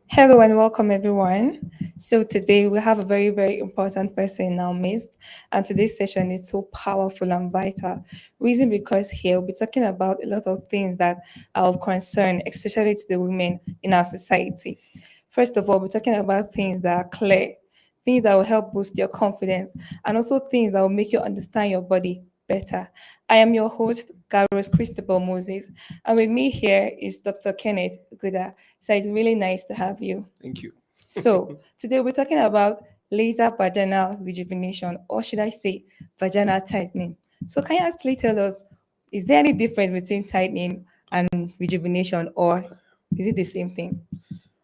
Hello and welcome everyone. So today we have a very important person in our midst, and today's session is so powerful and vital. Reason because here we'll be talking about a lot of things that are of concern, especially to the women in our society. First of all, we're talking about things that are clear, things that will help boost your confidence, and also things that will make you understand your body better. I am your host, Carlos Cristobal Moses, and with me here is Dr. Kenneth Guda. So it's really nice to have you. Thank you. So today we're talking about laser vaginal rejuvenation, or should I say vaginal tightening. So can you actually tell us, is there any difference between tightening and rejuvenation, or is it the same thing?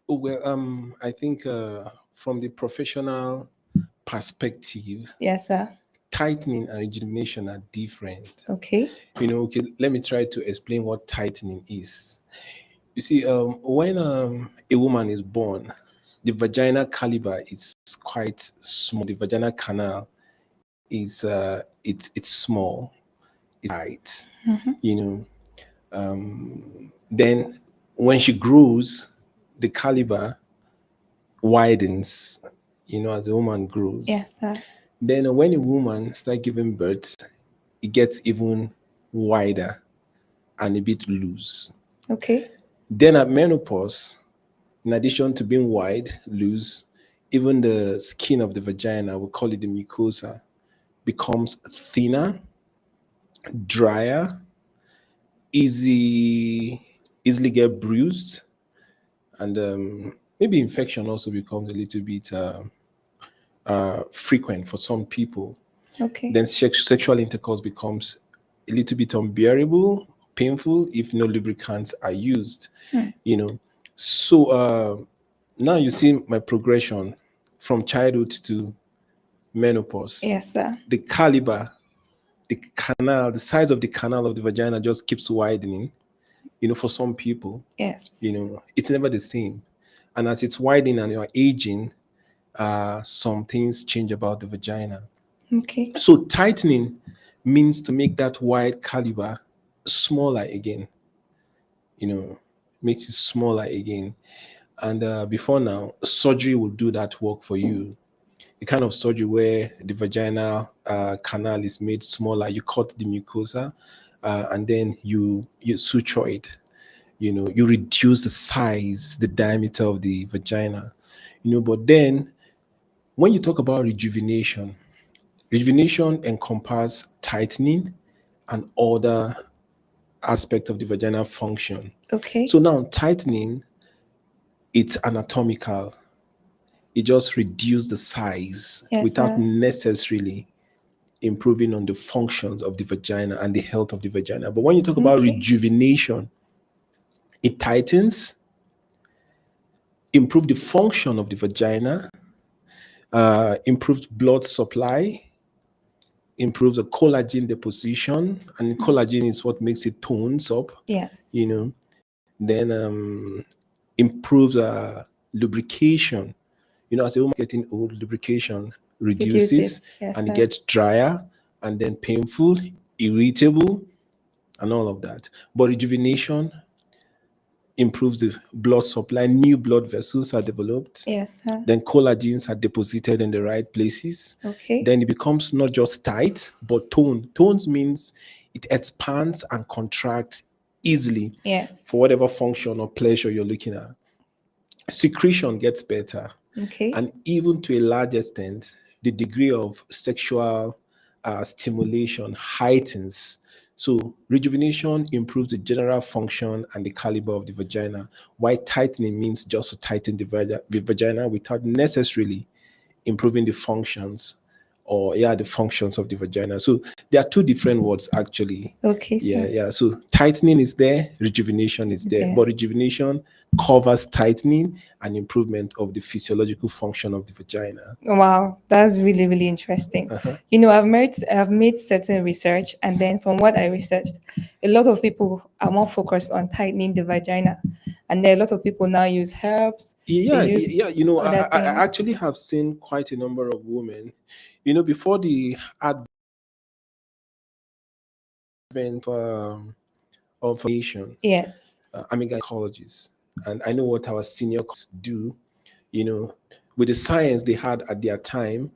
I think from the professional perspective, Yes, sir. tightening and rejuvenation are different. Okay. Okay, let me try to explain what tightening is. You see, when a woman is born, the vaginal caliber is quite small. The vaginal canal is it's small, it's tight. You know, then when she grows, the caliber widens, as a woman grows. Yes, sir. Then when a woman starts giving birth, it gets even wider and a bit loose. Okay. Then at menopause, in addition to being wide, loose, even the skin of the vagina, we call it the mucosa, becomes thinner, drier, easily get bruised, and maybe infection also becomes a little bit frequent for some people. Okay. Then sexual intercourse becomes a little bit unbearable, painful if no lubricants are used. You know, so now you see my progression from childhood to menopause. Yes, sir. The caliber, the canal, the size of the canal of the vagina just keeps widening. For some people, Yes. it's never the same. And as it's widening and you're aging, some things change about the vagina. Okay. So tightening means to make that wide caliber smaller again, makes it smaller again. And before now, surgery will do that work for you. The kind of surgery where the vaginal canal is made smaller, you cut the mucosa, and then you suture it. You reduce the size, the diameter of the vagina. But then when you talk about rejuvenation encompasses tightening and other aspect of the vaginal function. Okay. So now tightening, it's anatomical. It just reduces the size Yes, without sir. necessarily improving on the functions of the vagina and the health of the vagina. But when you talk about Okay. rejuvenation, it tightens, improve the function of the vagina, improves blood supply, improves the collagen deposition, and collagen is what makes it tones up, Yes. you know. Then improves lubrication. As a woman getting old, lubrication reduces Reduces. Yes, and it sir. gets drier and then painful, irritable, and all of that. But rejuvenation improves the blood supply, new blood vessels are developed, Yes, sir. then collagens are deposited in the right places. Okay. Then it becomes not just tight, but tone. Tones means it expands and contracts easily for Yes. whatever function or pleasure you're looking at. Secretion gets better. Okay. And even to a large extent, the degree of sexual stimulation heightens. So, rejuvenation improves the general function and the caliber of the vagina, while tightening means just to tighten the vagina without necessarily improving the functions or the functions of the vagina. So there are two different words actually. Okay, Yeah, sir. yeah. So tightening is there, rejuvenation is there. There. But rejuvenation covers tightening and improvement of the physiological function of the vagina. Wow, that's really interesting. I've made certain research, and then from what I researched, a lot of people are more focused on tightening the vagina, and then a lot of people now use herbs. They Yeah, use yeah. other I things. actually have seen quite a number of women, before the advent of nation, Yes. I'm a gynecologist. and I know what our senior do, you know, with the science they had at their time.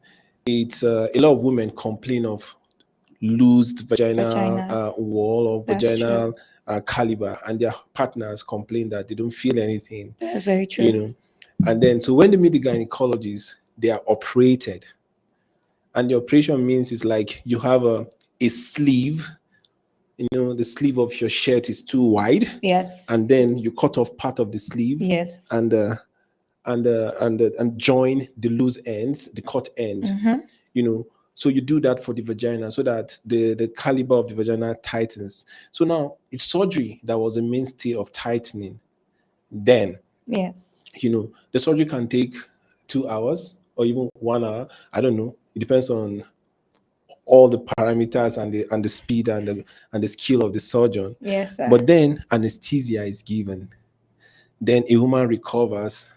It's a lot of women complain of loosed vaginal Vagina. wall or That's true. vaginal caliber, and their partners complain that they don't feel anything, That's very you true. know. And then, so when they meet the gynecologist, they are operated, and the operation means it's like you have a sleeve, the sleeve of your shirt is too wide, Yes. and then you cut off part of the sleeve, Yes. and and join the loose ends, the cut end, you know. So you do that for the vagina so that the caliber of the vagina tightens. So now it's surgery that was a mainstay of tightening then. Yes. The surgery can take 2 hours or even 1 hour. I don't know. It depends on all the parameters and the speed and the skill of the surgeon. Yes, sir. But then anesthesia is given. Then a woman recovers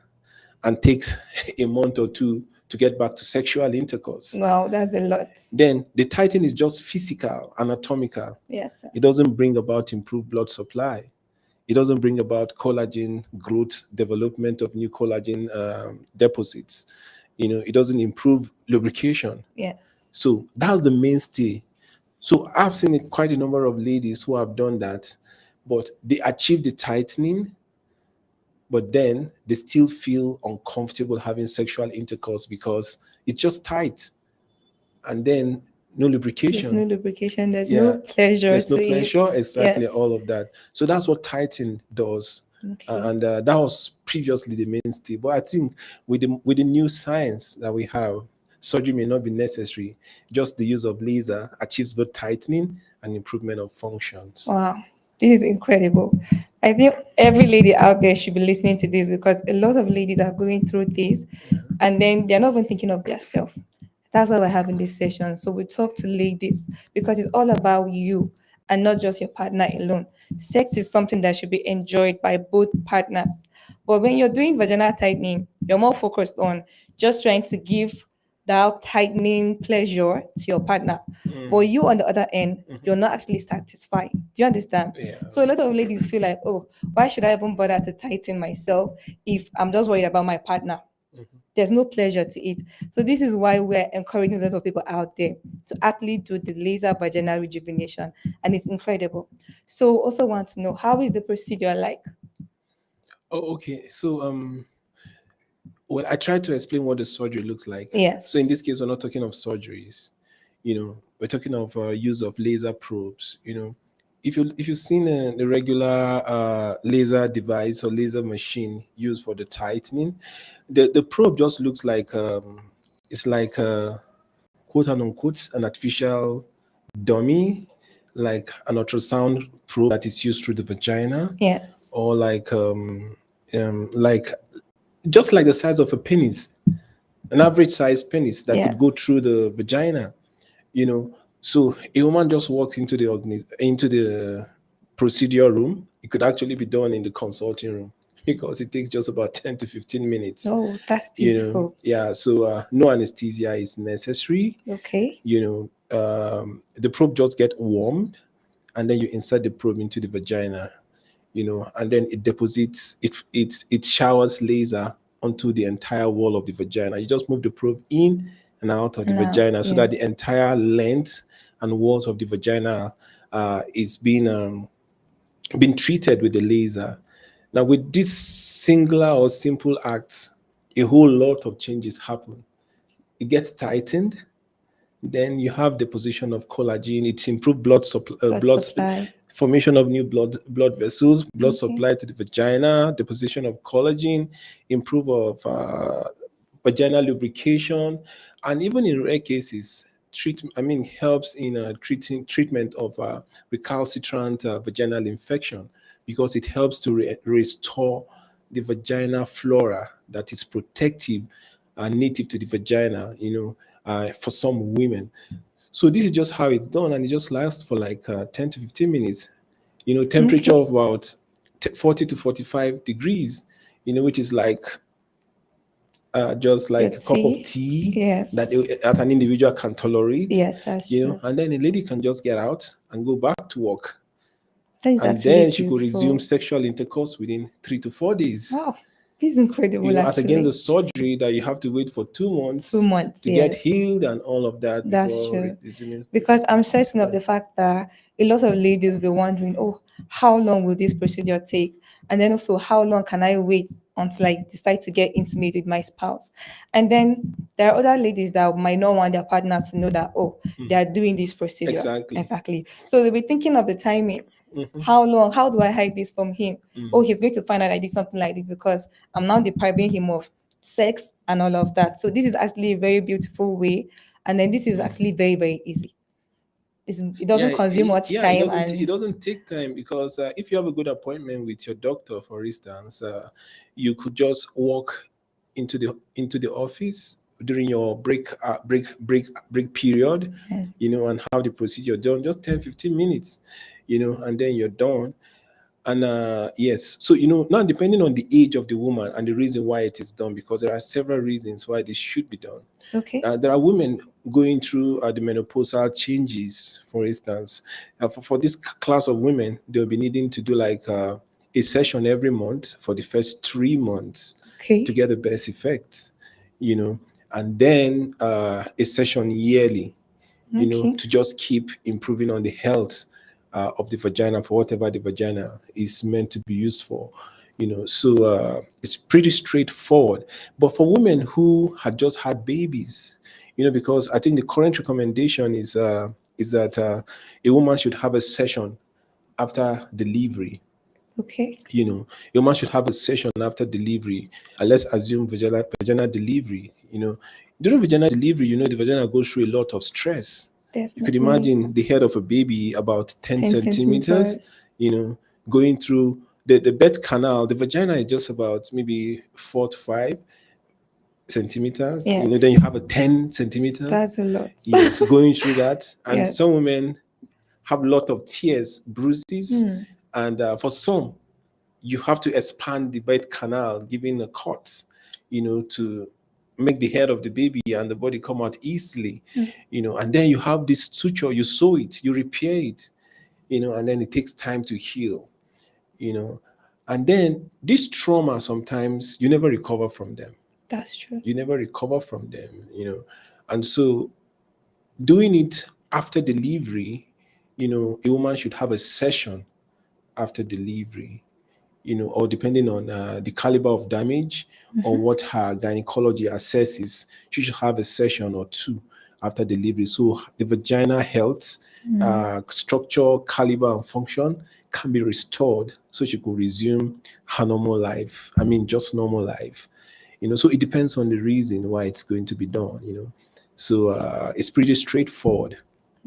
and takes a month or two to get back to sexual intercourse. Wow, that's a lot. Then the tightening is just physical, anatomical. Yes, sir. It doesn't bring about improved blood supply. It doesn't bring about collagen growth, development of new collagen deposits. It doesn't improve lubrication. Yes. So that's the mainstay. So I've seen quite a number of ladies who have done that, but they achieve the tightening, but then they still feel uncomfortable having sexual intercourse because it's just tight, and then no There's no lubrication. lubrication. There's no Yeah, pleasure there's no to it. pleasure, exactly, Yes. all of that. So that's what tightening does. Okay. And that was previously the mainstay, but I think with the new science that we have, surgery may not be necessary. Just the use of laser achieves both tightening and improvement of functions. Wow, this is incredible. I think every lady out there should be listening to this because a lot of ladies are going through this and then they're not even thinking of themselves. That's why we're having this session. So we talk to ladies because it's all about you and not just your partner alone. Sex is something that should be enjoyed by both partners. But when you're doing vaginal tightening, you're more focused on just trying to give that tightening pleasure to your partner. But you, on the other end, you're not actually satisfied. Do you understand? Yeah. So a lot of ladies feel like, oh, why should I even bother to tighten myself if I'm just worried about my partner? There's no pleasure to it. So this is why we're encouraging a lot of people out there to actually do the laser vaginal rejuvenation, and it's incredible. So also want to know, how is the procedure like? Oh, okay. So well, I tried to explain what the surgery looks like. Yes. So in this case, we're not talking of surgeries. We're talking of use of laser probes. If you've seen a regular laser device or laser machine used for the tightening, the probe just looks like it's like a quote unquote an artificial dummy, like an ultrasound probe that is used through the vagina, Yes. or like just like the size of a penis, an average size penis that could go Yes. through the vagina. you know so a woman just walks into the procedure room. It could actually be done in the consulting room because it takes just about 10 to 15 minutes. Oh, that's beautiful. Yeah, so no anesthesia is necessary. Okay. The probe just get warmed, and then you insert the probe into the vagina, and then it deposits it showers laser onto the entire wall of the vagina. You just move the probe in and out of the Now, vagina so yeah. that the entire length and walls of the vagina is being treated with the laser. Now, with this singular or simple act, a whole lot of changes happen. It gets tightened. Then you have deposition of collagen. It's improved Blood supply. formation of new blood vessels, blood Okay. supply to the vagina, deposition of collagen, improve of vaginal lubrication, and even in rare cases, helps in treatment of recalcitrant vaginal infection, because it helps to restore the vaginal flora that is protective and native to the vagina, for some women. So this is just how it's done, and it just lasts for like 10 to 15 minutes. Temperature Okay. of about 40 to 45 degrees, which is like just Your like a cup of tea. tea Yes. that an individual can tolerate. Yes, that's true. And then a lady can just get out and go back to work. That is And actually then she could resume beautiful. sexual intercourse within 3 to 4 days. Wow, this is incredible As against the actually. surgery that you have to wait for 2 2 months months, to get yes. healed and all of that That's before true. resuming. Because I'm certain of the fact that a lot of ladies will be wondering, oh, how long will this procedure take? And then also, how long can I wait until I decide to get intimate with my spouse? And then there are other ladies that might not want their partners to know that, oh, they are doing this procedure. Exactly. Exactly. So they'll be thinking of the timing. Mhm. How long? How do I hide this from him? Oh, Mhm. he's going to find out I did something like this because I'm now depriving him of sex and all of that. So this is actually a very beautiful way. And then this is actually very, very easy. It doesn't consume much Yeah, time it and doesn't take time because if you have a good appointment with your doctor, for instance, you could just walk into the office during your break period, yes. and have the procedure done, just 10-15 minutes, and then you're done. And yes, so now depending on the age of the woman and the reason why it is done, because there are several reasons why this should be done. Okay. There are women going through the menopausal changes, for instance. For this class of women, they'll be needing to do like a session every month for the first 3 months to Okay. get the best effects, you know, and then a session yearly, Okay. to just keep improving on the health of the vagina for whatever the vagina is meant to be used for. So it's pretty straightforward. But for women who had just had babies, because I think the current recommendation is that a woman should have a session after delivery. Okay. Your man should have a session after delivery. And let's assume vaginal delivery. During vaginal delivery, the vagina goes through a lot of stress. You could Definitely. imagine the head of a baby about 10 10 centimeters, centimeters. going through the birth canal. The vagina is just about maybe 4 to 5 centimeters. Then Yes. you have a 10 centimeter. That's a lot. Yes, going through that. And Yes. some women have a lot of tears, bruises, Hmm. and for some, you have to expand the birth canal, giving a cut, to make the head of the baby and the body come out easily, and then you have this suture, you sew it, you repair it, and then it takes time to heal, you know, and then this trauma sometimes you never recover from them. That's true. You never recover from them, and so doing it after delivery, a woman should have a session after delivery, or depending on the caliber of damage or what her gynecology assesses, she should have a session or two after delivery. So the vagina health, structure, caliber, and function can be restored so she could resume her normal life. I mean, just normal life. So it depends on the reason why it's going to be done. So it's pretty straightforward.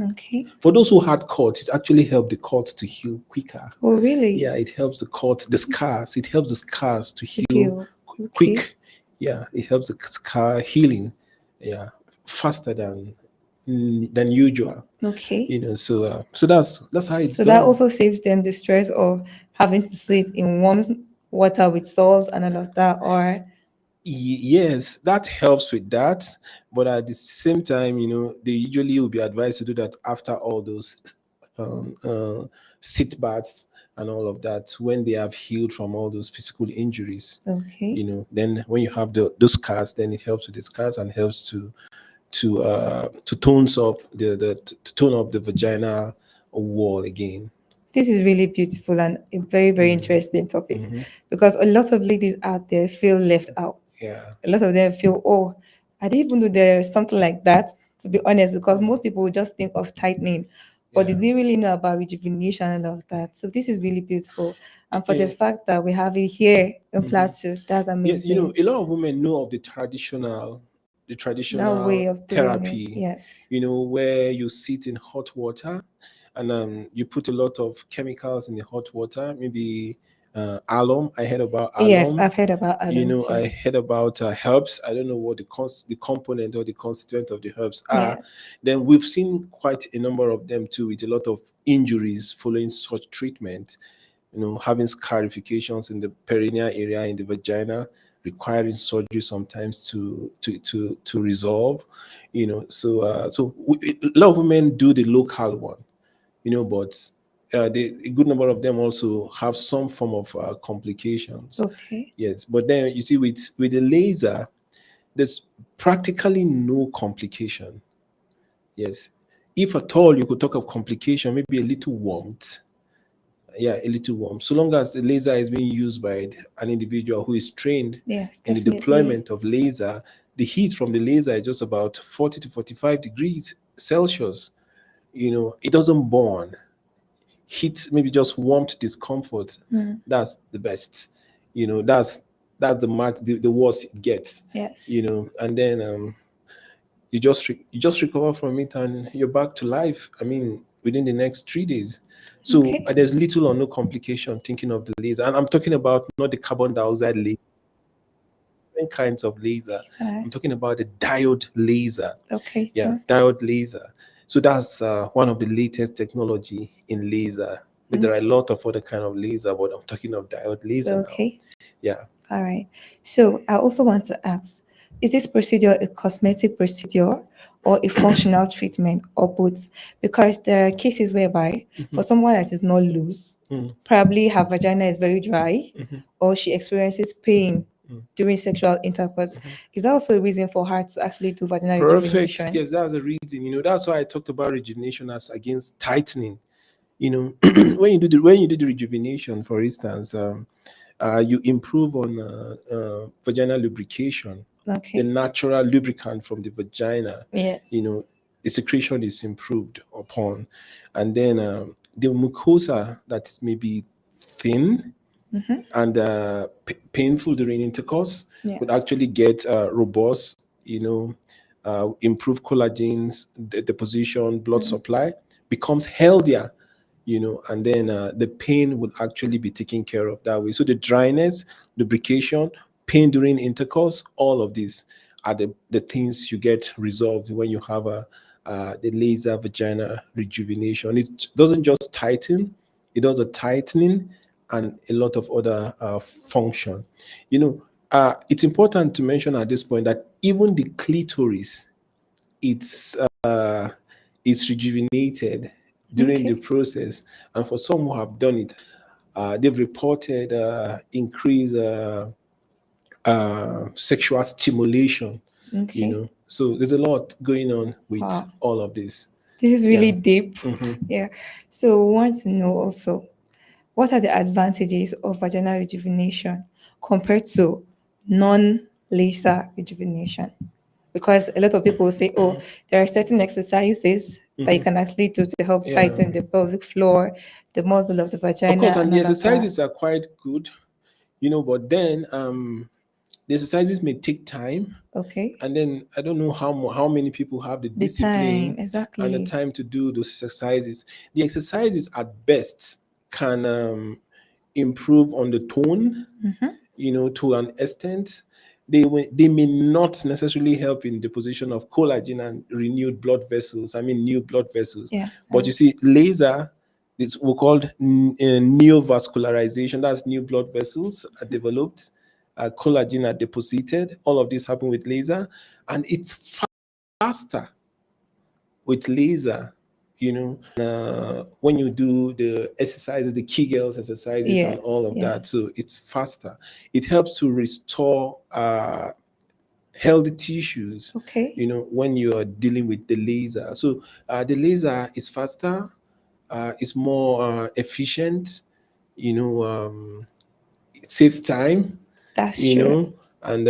Okay. For those who had cuts, it actually helped the cuts to heal quicker. Oh, really? Yeah, it helps the cuts, the scars. It helps the scars to To heal heal. Okay. quick. Yeah, it helps the scar healing. Yeah, faster than usual. Okay. So that's how it's So that done. also saves them the stress of having to sit in warm water with salt and all of that. Or Yes, that helps with that, but at the same time, they usually will be advised to do that after all those um, uh, sit baths and all of that when they have healed from all those physical injuries. okay. Then when you have those scars, then it helps with the scars and helps to tones up to tone up the vagina wall again. This is really beautiful and a very, very interesting topic Hmm. because a lot of ladies out there feel left out. Yeah. A lot of them feel, oh, I didn't even know there's something like that, to be honest, because most people would just think of tightening, but they Yeah. didn't really know about rejuvenation and all of that. So this is really beautiful. And for the Yeah. fact that we have it here in Hmm. Plateau, that's Yeah, amazing. a lot of women know of the That way traditional of doing it, therapy, yes. where you sit in hot water and you put a lot of chemicals in the hot water, maybe alum. I heard about Yes, alum. I've heard about Adam too. I heard about herbs. I don't know what the component or the constituent of the herbs are. Yes. Then we've seen quite a number of them too, with a lot of injuries following such treatment, having scarifications in the perineal area in the vagina, requiring surgery sometimes to resolve. So a lot of women do the local one, but a good number of them also have some form of complications. Okay. Yes, but then you see, with the laser, there's practically no complication. Yes, if at all you could talk of complication, maybe a little warmth. Yeah, a little warm. So long as the laser is being used by an individual who is trained Yes, in the definitely. deployment of laser, the heat from the laser is just about 40 to 45 degrees Celsius. It doesn't burn. Heat, maybe just warmth, discomfort. That's the best. That's the max, the worst it gets. Yes. And then you just recover from it and you're back to life. I mean, within the next 3 days. So Okay. there's little or no complication thinking of the laser, and I'm talking about not the carbon dioxide laser, different kinds of laser. Laser. I'm talking about the diode laser. Okay, Yeah, so diode laser. So that's one of the latest technology in laser. But there are a okay. lot of other kind of laser, but I'm talking of diode laser now. Okay. Yeah. All right. So I also want to ask, is this procedure a cosmetic procedure or a functional treatment or both? Because there are cases whereby for someone that is not loose, probably her vagina is very dry or she experiences pain during sexual intercourse. Is that also a reason for her to actually do vaginal Perfect. rejuvenation? Yes, that's the reason. That's why I talked about rejuvenation as against tightening. When you do the rejuvenation, for instance, you improve on vaginal lubrication, the Okay. natural lubricant from the vagina. You know, Yes. the secretion is improved upon, and then the mucosa that may be thin and painful during intercourse would Yes. actually get robust. Improve collagens, the deposition, blood supply becomes healthier. And then the pain would actually be taken care of that way. So the dryness, lubrication, pain during intercourse, all of these are the things you get resolved when you have the laser vagina rejuvenation. It doesn't just tighten, it does a tightening and a lot of other function. It's important to mention at this point that even the clitoris, it's is rejuvenated during the Okay. process. And for some who have done it, they've reported increased sexual stimulation. Okay. So there's a lot going on with Wow. all of this. This is Yeah. really deep. Yeah. So we want to know also, what are the advantages of vaginal rejuvenation compared to non-laser rejuvenation? Because a lot of people will say, oh, there are certain exercises that you can actually do to help Yeah. tighten the pelvic floor, the muscle of the Of course, vagina, and and the all of that. exercises are quite good, but then the exercises may take time. Okay. And then I don't know how many people have the The time, discipline and the exactly. time to do those exercises. The exercises at best can improve on the tone, to an extent. They may not necessarily help in the position of collagen and renewed blood vessels. I mean, new blood vessels. Yes. But you see, laser, it's we called neovascularization. That's new blood vessels are developed, collagen are deposited. All of this happen with laser, and it's faster with laser. When you do the exercises, the Kegels exercises, and all Yes. of that, so Yes. it's faster. It helps to restore healthy tissues. Okay. When you are dealing with the laser, so the laser is faster, it's more efficient. It saves time. That's You true. know, and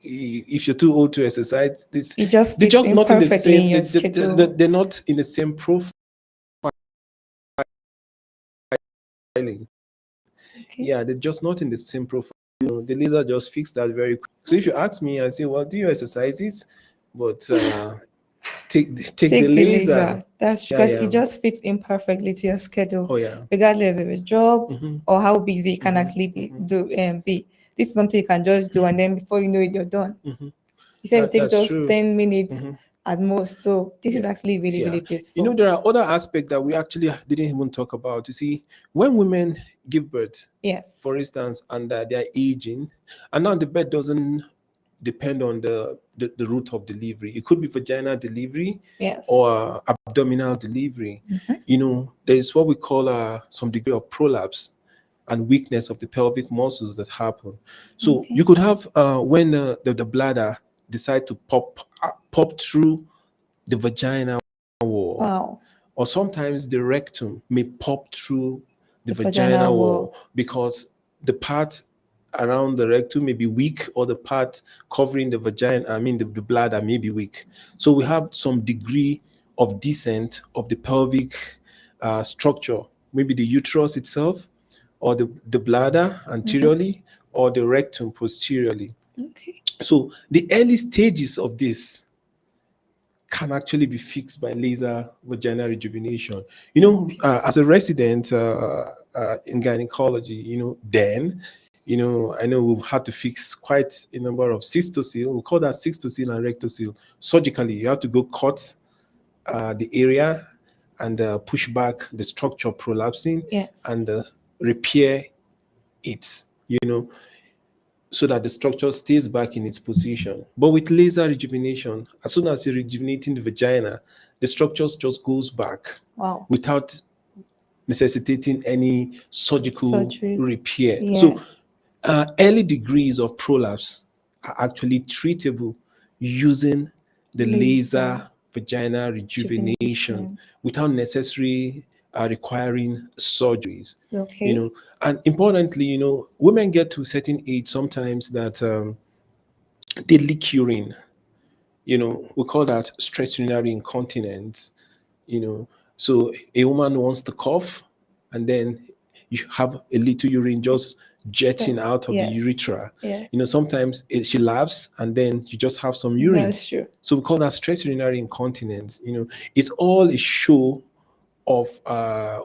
if you're too old to exercise, It just they're fits just in not in the perfectly in same. your schedule. They're not in the same profiling. Okay. Yeah, they're just not in the same profile. The laser just fixed that very quick. So if you ask me, I say, well, do your exercises, but take the Take the laser. laser. That's Yeah, because it yeah. just fits in perfectly to your schedule, Oh, yeah. regardless of your job Mm-hmm. or how busy you can Mm-hmm. actually be Mm-hmm. do be. This is something you can just do, and then before you know it, you're done. Mm-hmm. You said it takes That's just true. 10 minutes Mm-hmm. at most. So this is Yeah. actually really, Yeah. really beautiful. There are other aspects that we actually didn't even talk about. You see, when women give birth, Yes. for instance, and they're aging, and now the birth doesn't depend on the route of delivery. It could be vaginal delivery Yes. or abdominal delivery. There is what we call some degree of prolapse and weakness of the pelvic muscles that happen. So Okay. you could have when the bladder decide to pop through the vagina wall, Wow. or sometimes the rectum may pop through the The vagina vagina wall wall. because the part around the rectum may be weak, or the part covering the vagina, I mean the bladder, may be weak. So we have some degree of descent of the pelvic structure, maybe the uterus itself, or the bladder anteriorly, or the rectum posteriorly. Okay. So the early stages of this can actually be fixed by laser vaginal rejuvenation. That's beautiful. As a resident in gynecology, I know we've had to fix quite a number of cystocele. We call that cystocele and rectocele. Surgically, you have to go cut the area and push back the structure prolapsing, Yes. and repair it. So that the structure stays back in its position. But with laser rejuvenation, as soon as you're rejuvenating the vagina, the structures just goes back Wow. without necessitating any surgical Surgery. repair. Yeah. So early degrees of prolapse are actually treatable using the laser Laser vaginal rejuvenation rejuvenation. without necessarily requiring surgeries. you Okay. know and importantly, women get to a certain age sometimes that they leak urine. We call that stress urinary incontinence. you know so a woman wants to cough, and then you have a little urine just jetting Stop. out of the Yes. urethra. Yeah. Sometimes she laughs, and then you just have some urine. That's true. So we call that stress urinary incontinence. It's all a show of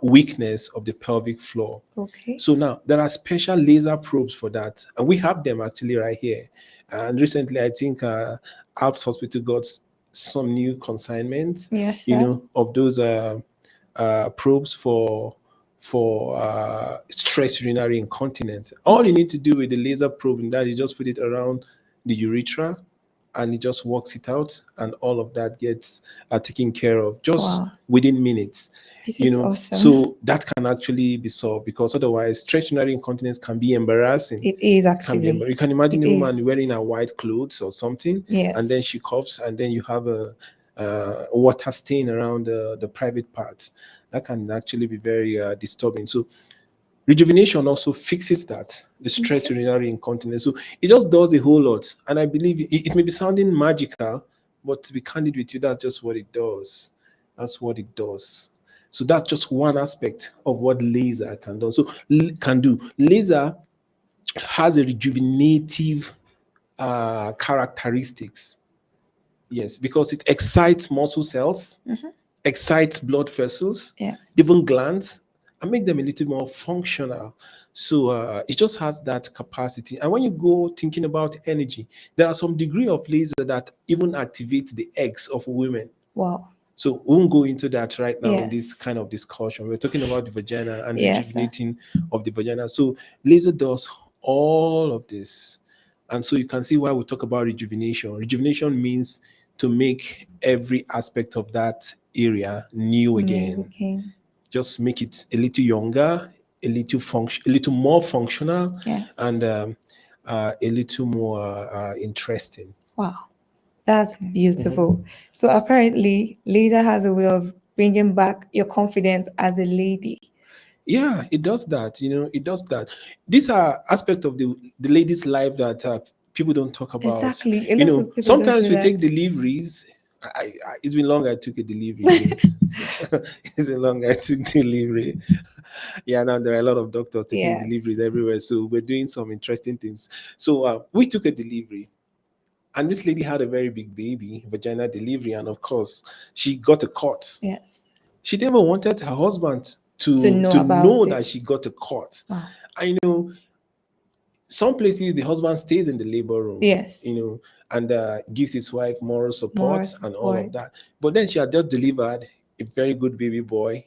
weakness of the pelvic floor. Okay. So now there are special laser probes for that, and we have them actually right here. And recently, I think Alps Hospital got some new consignments, Yes, sir. of those probes for stress urinary incontinence. All you Okay. need to do with the laser probe in that, you just put it around the urethra, and it just works it out, and all of that gets taken care of just Wow. within minutes. This is awesome. So that can actually be solved, because otherwise stress urinary incontinence can be embarrassing. It is Can be actually. You can It imagine a woman is. wearing a white clothes or something, and then Yes. she coughs, and then you have a water stain around the private parts. That can actually be very disturbing. So rejuvenation also fixes that, the stress Okay. urinary incontinence. So it just does a whole lot. And I believe it may be sounding magical, but to be candid with you, that's just what it does. That's what it does. So that's just one aspect of what laser can do. Laser has a rejuvenative characteristics. Yes, because it excites muscle cells, Mm-hmm. excites blood vessels, Yes. even glands, and make them a little more functional. So it just has that capacity. And when you go thinking about energy, there are some degree of laser that even activate the eggs of women. Wow. So we won't go into that right now in this Yes. kind of discussion. We're talking about the vagina and Yes, sir. rejuvenating of the vagina. So laser does all of this. And so you can see why we talk about rejuvenation. Rejuvenation means to make every aspect of that area new New again. again. Just make it a little younger, a little more functional, Yes. and a little more interesting. Wow. That's Mhm. beautiful. So apparently, laser has a way of bringing back your confidence as a lady. Yeah, it does that. It does that. These are aspects of the lady's life that people don't talk about. Exactly. A lot of people don't Sometimes do we that. take deliveries. It's been long I took a delivery. So, it's been long I took delivery. Yeah, now there are a lot of doctors taking deliveries Yes. everywhere. So we're doing some interesting things. So we took a delivery, and this lady had a very big baby, vaginal delivery, and of course, she got a cut. Yes. She never wanted her husband To to know know about that it. she got a cut. Wow. I know some places the husband stays in the labor room, Yes. and gives his wife moral Moral support and all support. of that. But then she had just delivered a very good baby boy,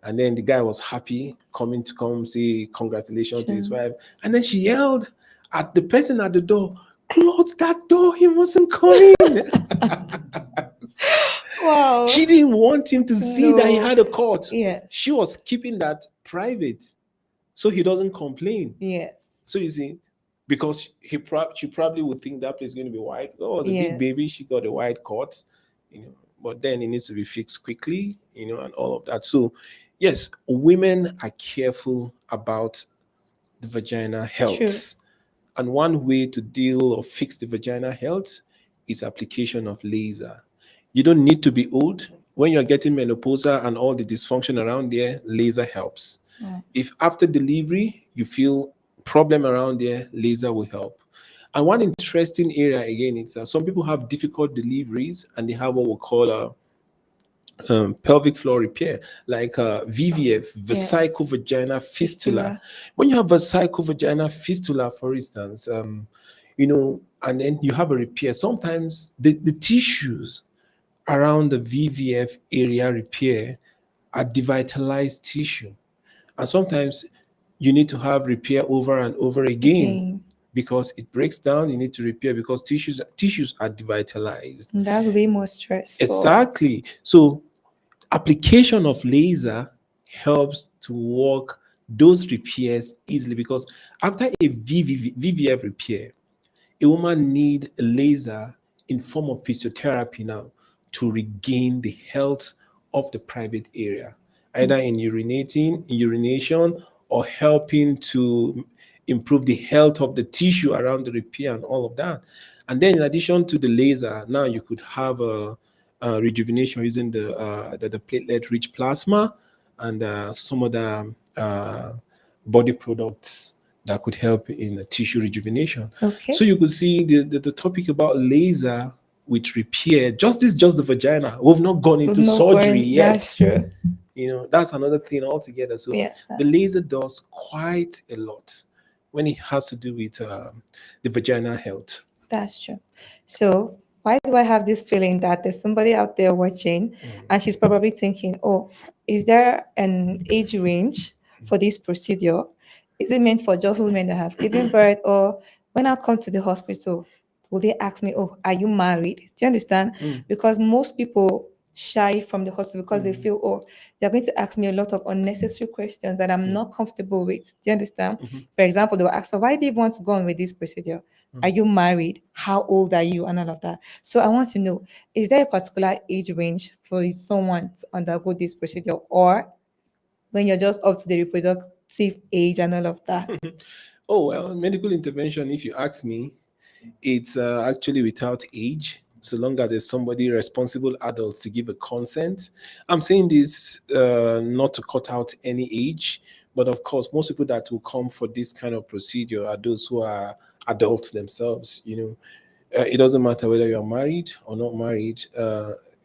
and then the guy was happy coming to come say congratulations to his wife, and then she yelled at the person at the door, "Close that door! He wasn't coming." Wow. She didn't want him to see that he No. had a cut. She Yes. was keeping that private so he doesn't complain. Yes. So you see, because she probably would think that place is going to be white. Oh, it's a big Yes. baby. She got a white cut, but then it needs to be fixed quickly, and all of that. So, yes, women are careful about the vagina True. health. And one way to deal or fix the vagina health is application of laser. You don't need to be old. When you're getting menopausal and all the dysfunction around there, laser helps. Mm. If after delivery you feel problem around there, laser will help. And one interesting area again is that some people have difficult deliveries and they have what we call a pelvic floor repair, like VVF, Yes. vesico vagina fistula. Fistula. When you have vesico vagina fistula, for instance, and then you have a repair, sometimes the tissues around the VVF area repair are devitalized tissue. And sometimes you need to have repair over and over again Again. because it breaks down. You need to repair because tissues are devitalized. And that's way more stressful. Exactly. So application of laser helps to work those repairs easily because after a VVF repair, a woman need a laser in form of physiotherapy now to regain the health of the private area, either in urination, or helping to improve the health of the tissue around the repair and all of that. And then in addition to the laser, now you could have a rejuvenation using the platelet-rich plasma and some other body products that could help in tissue rejuvenation. So Okay. you could see the topic about laser with repair. Just the vagina. We've not gone With into no surgery going. yet. That's true. That's another thing altogether. So Yes, sir. the laser does quite a lot when it has to do with the vaginal health. That's true. So, why do I have this feeling that there's somebody out there watching and she's probably thinking, oh, is there an age range for this procedure? Is it meant for just women that have given birth? Or when I come to the hospital, will they ask me, oh, are you married? Do you understand? Mm. Because most people shy from the hospital because they Mhm. feel, oh, they're going to ask me a lot of unnecessary questions that I'm not comfortable with. Do you understand? Mhm. For example, they will ask, so why do you want to go on with this procedure? Are you married? How old are you? And all of that. So I want to know, is there a particular age range for someone to undergo this procedure, or when you're just up to the reproductive age and all of that? Oh, well, medical intervention, if you ask me, it's actually without age, so long as there's somebody responsible adult to give a consent. I'm saying this not to cut out any age, but of course, most people that will come for this kind of procedure are those who are adults themselves. It doesn't matter whether you're married or not married.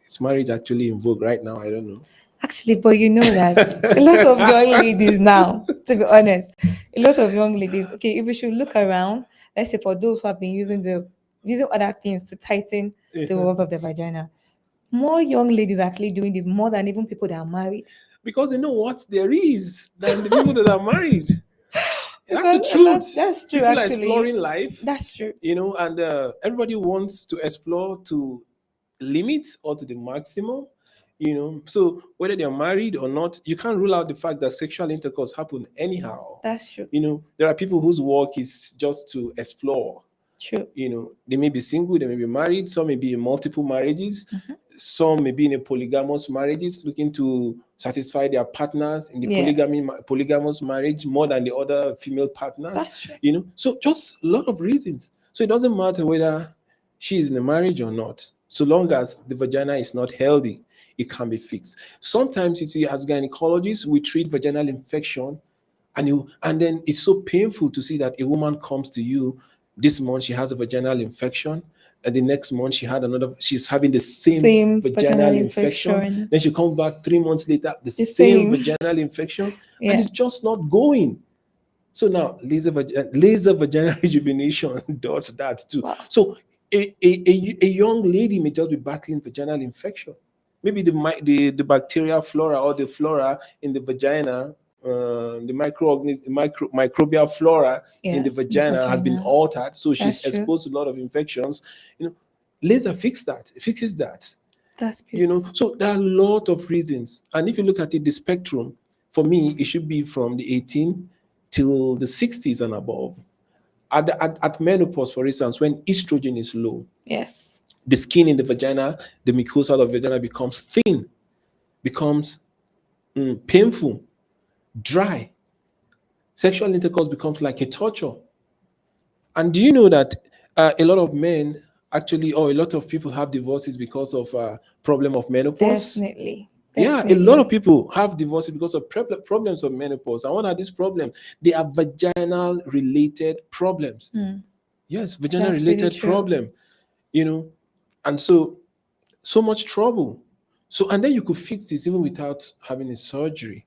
Is marriage actually in vogue right now? I don't know. Actually, but you know that a lot of young ladies now, to be honest, a lot of young ladies, okay, if we should look around, let's say for those who have been using other things to tighten the walls of the vagina, more young ladies are actually doing this more than even people that are married. Because they know what there is than the people that are married. That's the Because a lot, truth. that's true People are actually. exploring life, That's true. and everybody wants to explore to limits or to the maximum. So whether they're married or not, you can't rule out the fact that sexual intercourse happen anyhow. That's true. There are people whose work is just to explore. True. They may be single, they may be married, some may be in multiple marriages, some may be in a polygamous marriages looking to satisfy their partners in the Yes. polygamous marriage more than the other female partners. That's true. So just a lot of reasons. So it doesn't matter whether she is in a marriage or not, so long as the vagina is not healthy, it can be fixed. Sometimes you see, as gynecologists, we treat vaginal infection, and then it's so painful to see that a woman comes to you this month, she has a vaginal infection, and the next month she's having the same Same vaginal vaginal infection. infection. Then she comes back 3 months later, the The same same. vaginal infection, and Yeah. it's just not going. So now laser vaginal rejuvenation does that too. Wow. So a young lady may just be battling vaginal infection. Maybe the bacterial flora or the flora in the vagina, the microbial flora in the Yes. The vagina has been vagina. altered, so she's That's true. exposed to a lot of infections. Laser fixes that. That's beautiful. So there are a lot of reasons. And if you look at it, the spectrum, for me, it should be from the 18 till the 60s and above. At menopause, for instance, when estrogen is low, Yes. the skin in the vagina, the mucosa of the vagina becomes thin, becomes painful, dry. Sexual intercourse becomes like a torture. And do you know that a lot of men actually, or a lot of people have divorces because of problem of menopause? Definitely. Yeah, a lot of Definitely. people have divorces because of problems of menopause. And what are these problems? They are vaginal related problems. Yes, vaginal That's really related true. problem. You know, and so much trouble. So and then you could fix this even without having a surgery.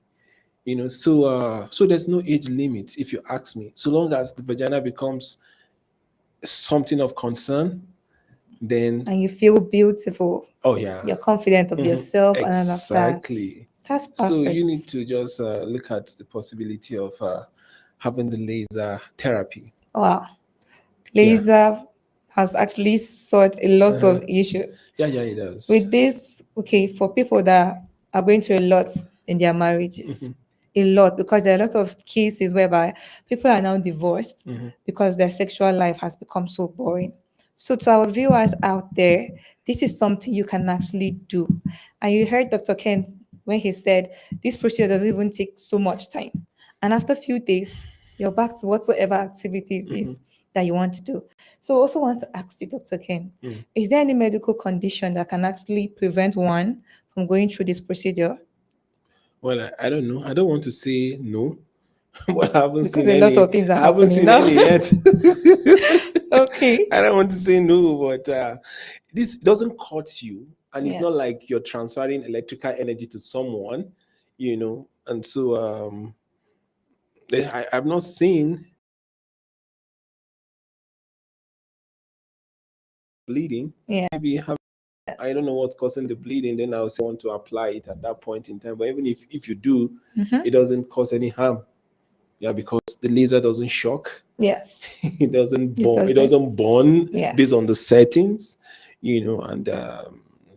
So there's no age limit if you ask me. So long as the vagina becomes something of concern, then And you feel beautiful. oh yeah, You're confident of yourself and all of that. exactly. That's So you perfect. need to just look at the possibility of having the laser therapy. Wow. Yeah. Laser has actually solved a lot Uh-huh. of issues. Yeah, yeah, it does. With this, okay, for people that are going through a lot in their marriages, a lot, because there are a lot of cases whereby people are now divorced because their sexual life has become so boring. So, to our viewers out there, this is something you can actually do. And you heard Dr. Kent when he said this procedure doesn't even take so much time. And after a few days, you're back to whatsoever activities is that you want to do. So, I also want to ask you, Dr. Ken, is there any medical condition that can actually prevent one from going through this procedure? Well, I don't know. I don't want to say no, but I haven't Because seen a lot any. of things are I haven't happening seen now. any yet. Okay. I don't want to say no, but this doesn't cost you, and it's Yeah. not like you're transferring electrical energy to someone. And so I've not seen bleeding. Yeah. Maybe I don't know what's causing the bleeding. Then I'll say want to apply it at that point in time. But even if you do, it doesn't cause any harm. Yeah, because the laser doesn't shock. Yes. It doesn't It burn. It doesn't. doesn't burn based on Yes. the settings. And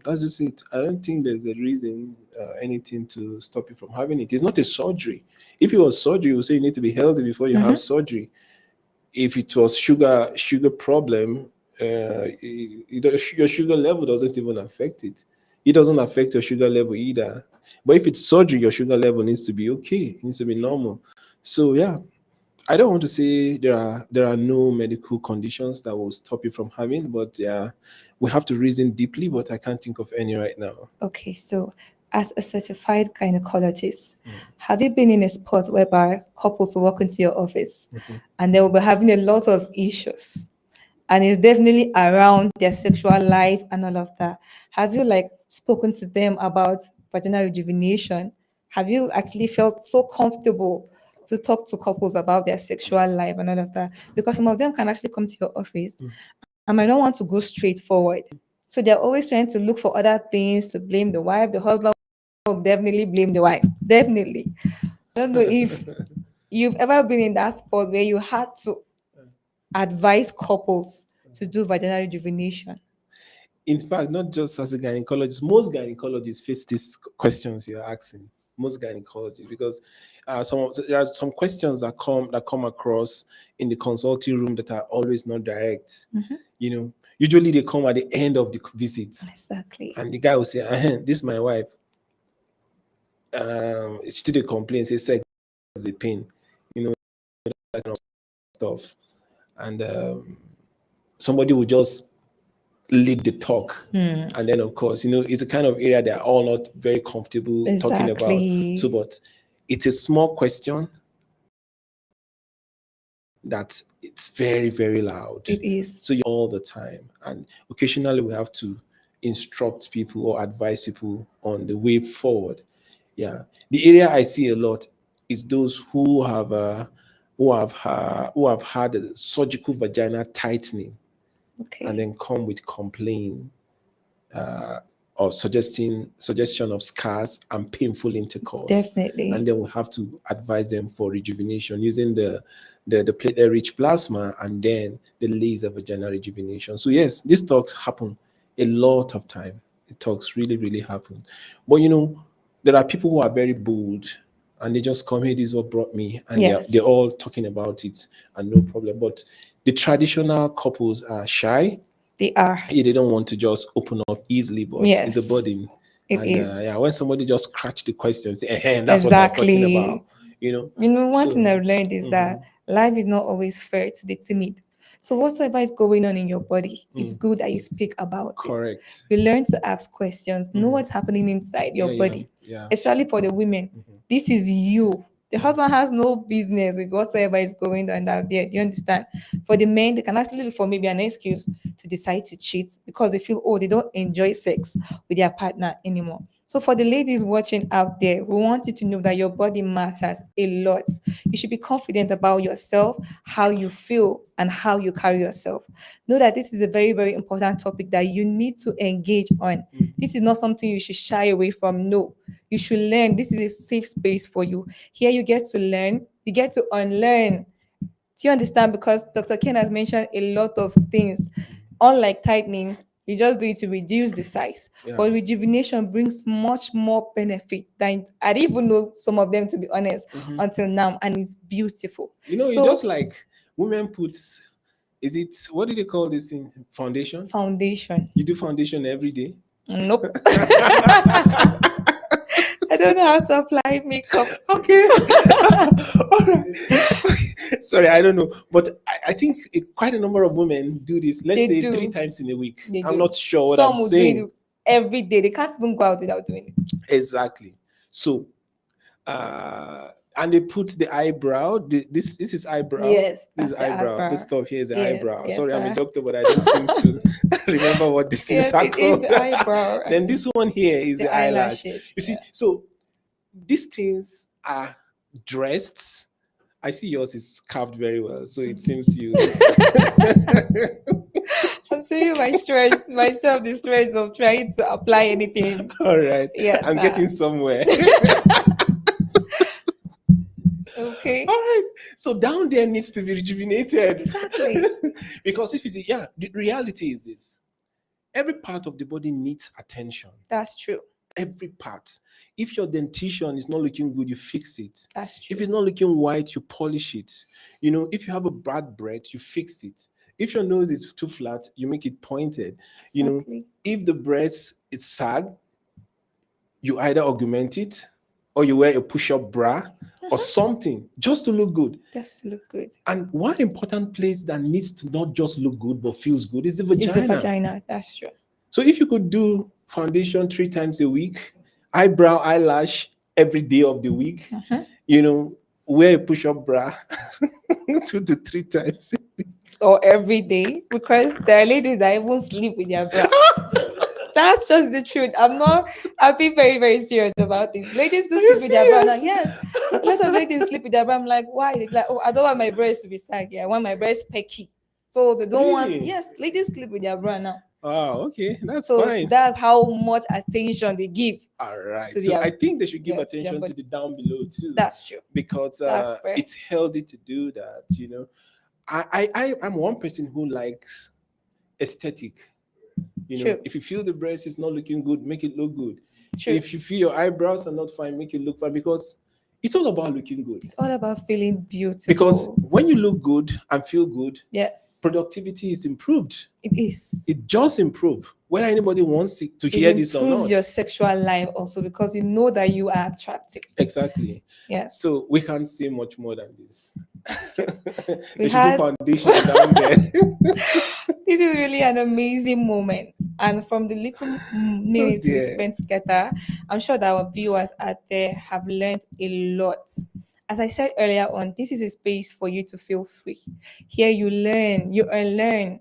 that's just it. I don't think there's a reason, anything to stop you from having it. It's not a surgery. If it was surgery, you would say you need to be healthy before you have surgery. If it was sugar problem, your sugar level doesn't even affect it. It doesn't affect your sugar level either. But if it's surgery, your sugar level needs to be okay. It needs to be normal. So yeah, I don't want to say there are no medical conditions that will stop you from having, but yeah, we have to reason deeply. But I can't think of any right now. Okay, so as a certified gynecologist, have you been in a spot whereby couples will walk into your office and they will be having a lot of issues? And it's definitely around their sexual life and all of that. Have you like spoken to them about vaginal rejuvenation? Have you actually felt so comfortable to talk to couples about their sexual life and all of that? Because some of them can actually come to your office and might not want to go straight forward. So they're always trying to look for other things to blame the wife. The husband will definitely blame the wife. Definitely. I don't know if you've ever been in that spot where you had to advise couples to do vaginal rejuvenation. In fact, not just as a gynecologist, most gynecologists face these questions you're asking. Most gynecologists, because there are some questions that come across in the consulting room that are always not direct. Usually they come at the end of the visit, Exactly. and the guy will say, "This is my wife. She still dey complain, say sex is the pain, that kind of stuff." And somebody will just lead the talk. And then, of course, it's a kind of area they're all not very comfortable talking about. So, Exactly. but it's a small question that it's very, very loud. It is. So, you all the time. And occasionally, we have to instruct people or advise people on the way forward. Yeah. The area I see a lot is those who have had a surgical vagina tightening and Okay. then come with complaint or suggestion of scars and painful intercourse. And Definitely. then we have to advise them for rejuvenation using the platelet-rich plasma and then the laser vaginal rejuvenation. So yes, these talks happen a lot of time. detox really, really happen. But there are people who are very bold and they just come here, this is what brought me, and they're Yes, all talking about it and no problem. But the traditional couples are shy. they are. Yeah, they don't want to just open up easily, but it's a Yes, burden. it And is. yeah, when somebody just scratch the question, say, and that's what I was talking about, Exactly. you know. One thing So, I've learned is that mhm, life is not always fair to the timid. So whatsoever is going on in your body, it's mm, good that you speak about it. correct. You learn to ask questions, know Hmm. what's happening inside your Yeah, yeah, body, yeah. especially for the women. Hmm. This is you. The Hmm. husband has no business with whatsoever is going on out there. Do you understand? For the men, they can actually look for maybe an excuse to decide to cheat because they feel, oh, they don't enjoy sex with their partner anymore. So for the ladies watching out there, we want you to know that your body matters a lot. You should be confident about yourself, how you feel, and how you carry yourself. Know that this is a very, very important topic that you need to engage on. This is not something you should shy away from. No, you should learn. This is a safe space for you. Here you get to learn, you get to unlearn. Do you understand? Because Dr. Ken has mentioned a lot of things. Unlike tightening, you just do it to reduce the size. Yeah. But rejuvenation brings much more benefit than I didn't even know some of them, to be honest, Hmm. until now. And it's beautiful. You just So like women put, is it, what do they call this in foundation? foundation. You do foundation every day? Nope. I don't know how to apply makeup. Okay. All right. Sorry, I don't know. But I think quite a number of women do this, let's They say three do. times in a week. They I'm do. not sure what I'm Some will do saying. it every day. They can't even go out without doing it. Exactly. So, uh, and they put the eyebrow. This is eyebrow. Yes, This is that's the eyebrow. This eyebrow. stuff here is the Yes, eyebrow. yes, Sorry, I'm a sir. doctor, but I don't seem to remember what these things Yes, are it is called. the eyebrow. Then this one here is The the eyelash. eyelashes. You see, Yeah. so these things are dressed. I see yours is carved very well, so it seems you. I'm saving my stress, myself the stress of trying to apply anything. All right, Yes, I'm sir. getting somewhere. All Okay. right, so down there needs to be rejuvenated. Exactly. Because if you see, yeah, the reality is this: every part of the body needs attention. That's true. Every part. If your dentition is not looking good, you fix it. That's If true. it's not looking white, you polish it. If you have a bad breath, you fix it. If your nose is too flat, you make it pointed. You know, Exactly. if the breast is sag, you either augment it or you wear a push-up bra or something just to look good. Just to look good. And one important place that needs to not just look good but feels good is the Is the vagina. vagina. That's true. So if you could do foundation 3 times a week, eyebrow, eyelash every day of the week, Mhm. wear a push-up bra 2 to 3 times. Or every day. Because there are ladies that even sleep with their bra. That's just the truth. I've been very, very serious about this. Ladies do Are you sleep with their bra now. serious? Yes. A lot of ladies sleep with their bra. I'm like, why? They're like, oh, I don't want my breast to be saggy. I want my breast pecky. So they don't want, Really? yes, ladies sleep with their bra now. Oh, okay, that's So fine. that's how much attention they give All right. to So their, I think they should give yes, their attention to the body. down below too, That's true. because That's fair. it's healthy to do that. I'm one person who likes aesthetic. True. If you feel the breast is not looking good, make it look good. True. If you feel your eyebrows are not fine, make it look fine, because it's all about looking good. It's all about feeling Because beautiful. when you look good and feel good, Yes, productivity is improved. it is. It just improve, whether anybody wants to It hear this or improves not. your sexual life also because you know that you are attractive. Exactly. Yes, So we can't say much more than this. that's true. They We should do had foundation down there. this is really an amazing moment. And from the little Oh minutes we dear. spent together, I'm sure that our viewers out there have learned a lot. As I said earlier on, this is a space for you to feel free. Here you learn, you unlearn.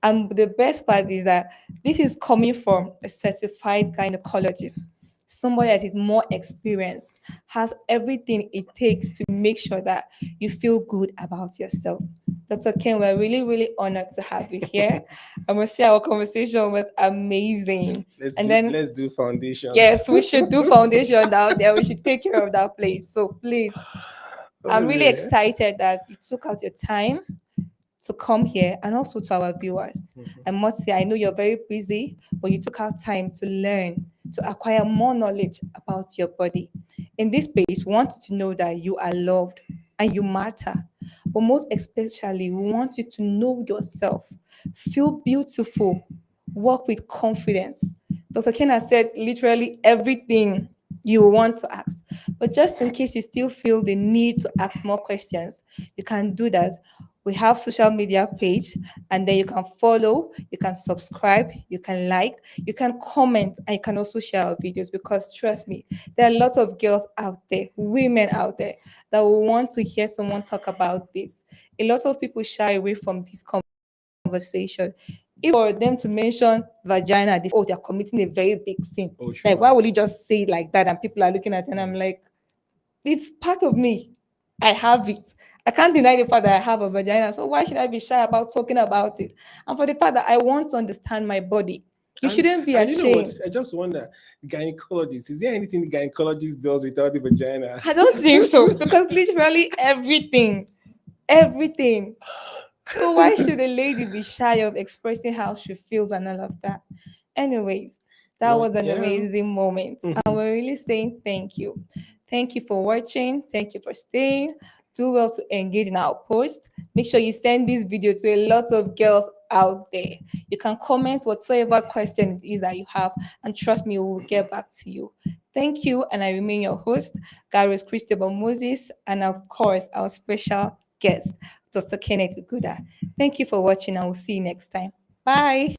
And the best part is that this is coming from a certified gynecologist, somebody that is more experienced, has everything it takes to make sure that you feel good about yourself. Dr. Ken, we're really, really honored to have you here. I must say our conversation was amazing. Let's And do then, let's do foundations. yes, we should do foundation out there. We should take care of that place. So please, Oh I'm really dear. excited that you took out your time to come here, and also to our viewers. I must say, I know you're very busy, but you took out time to learn, to acquire more knowledge about your body. In this space, we want you to know that you are loved and you matter. But most especially, we want you to know yourself, feel beautiful, work with confidence. Dr. Ken has said literally everything you want to ask. But just in case you still feel the need to ask more questions, you can do that. We have social media page, and then you can follow, you can subscribe, you can like, you can comment, and you can also share our videos, because trust me, there are a lot of girls out there, women out there, that will want to hear someone talk about this. A lot of people shy away from this conversation. If for them to mention vagina, they're committing a very big sin. Oh, Like, sure. why will you just say it like that? And people are looking at it, and I'm like, it's part of me. I have it. I can't deny the fact that I have a vagina. So why should I be shy about talking about it? And for the fact that I want to understand my body, you And shouldn't be and you know what? ashamed. I just wonder, gynecologist, is there anything the gynecologist does without the vagina? I don't think so, because literally everything, everything. So why should a lady be shy of expressing how she feels and all of that? Anyways, that Well, was an yeah. amazing moment. And we're really saying thank you. Thank you for watching. Thank you for staying. Do well to engage in our post. Make sure you send this video to a lot of girls out there. You can comment whatsoever question it is that you have, and trust me, we will get back to you. Thank you, and I remain your host, Garis Christopher Moses, and of course, our special guest, Dr. Kenneth Uguda. Thank you for watching, and we'll see you next time. Bye.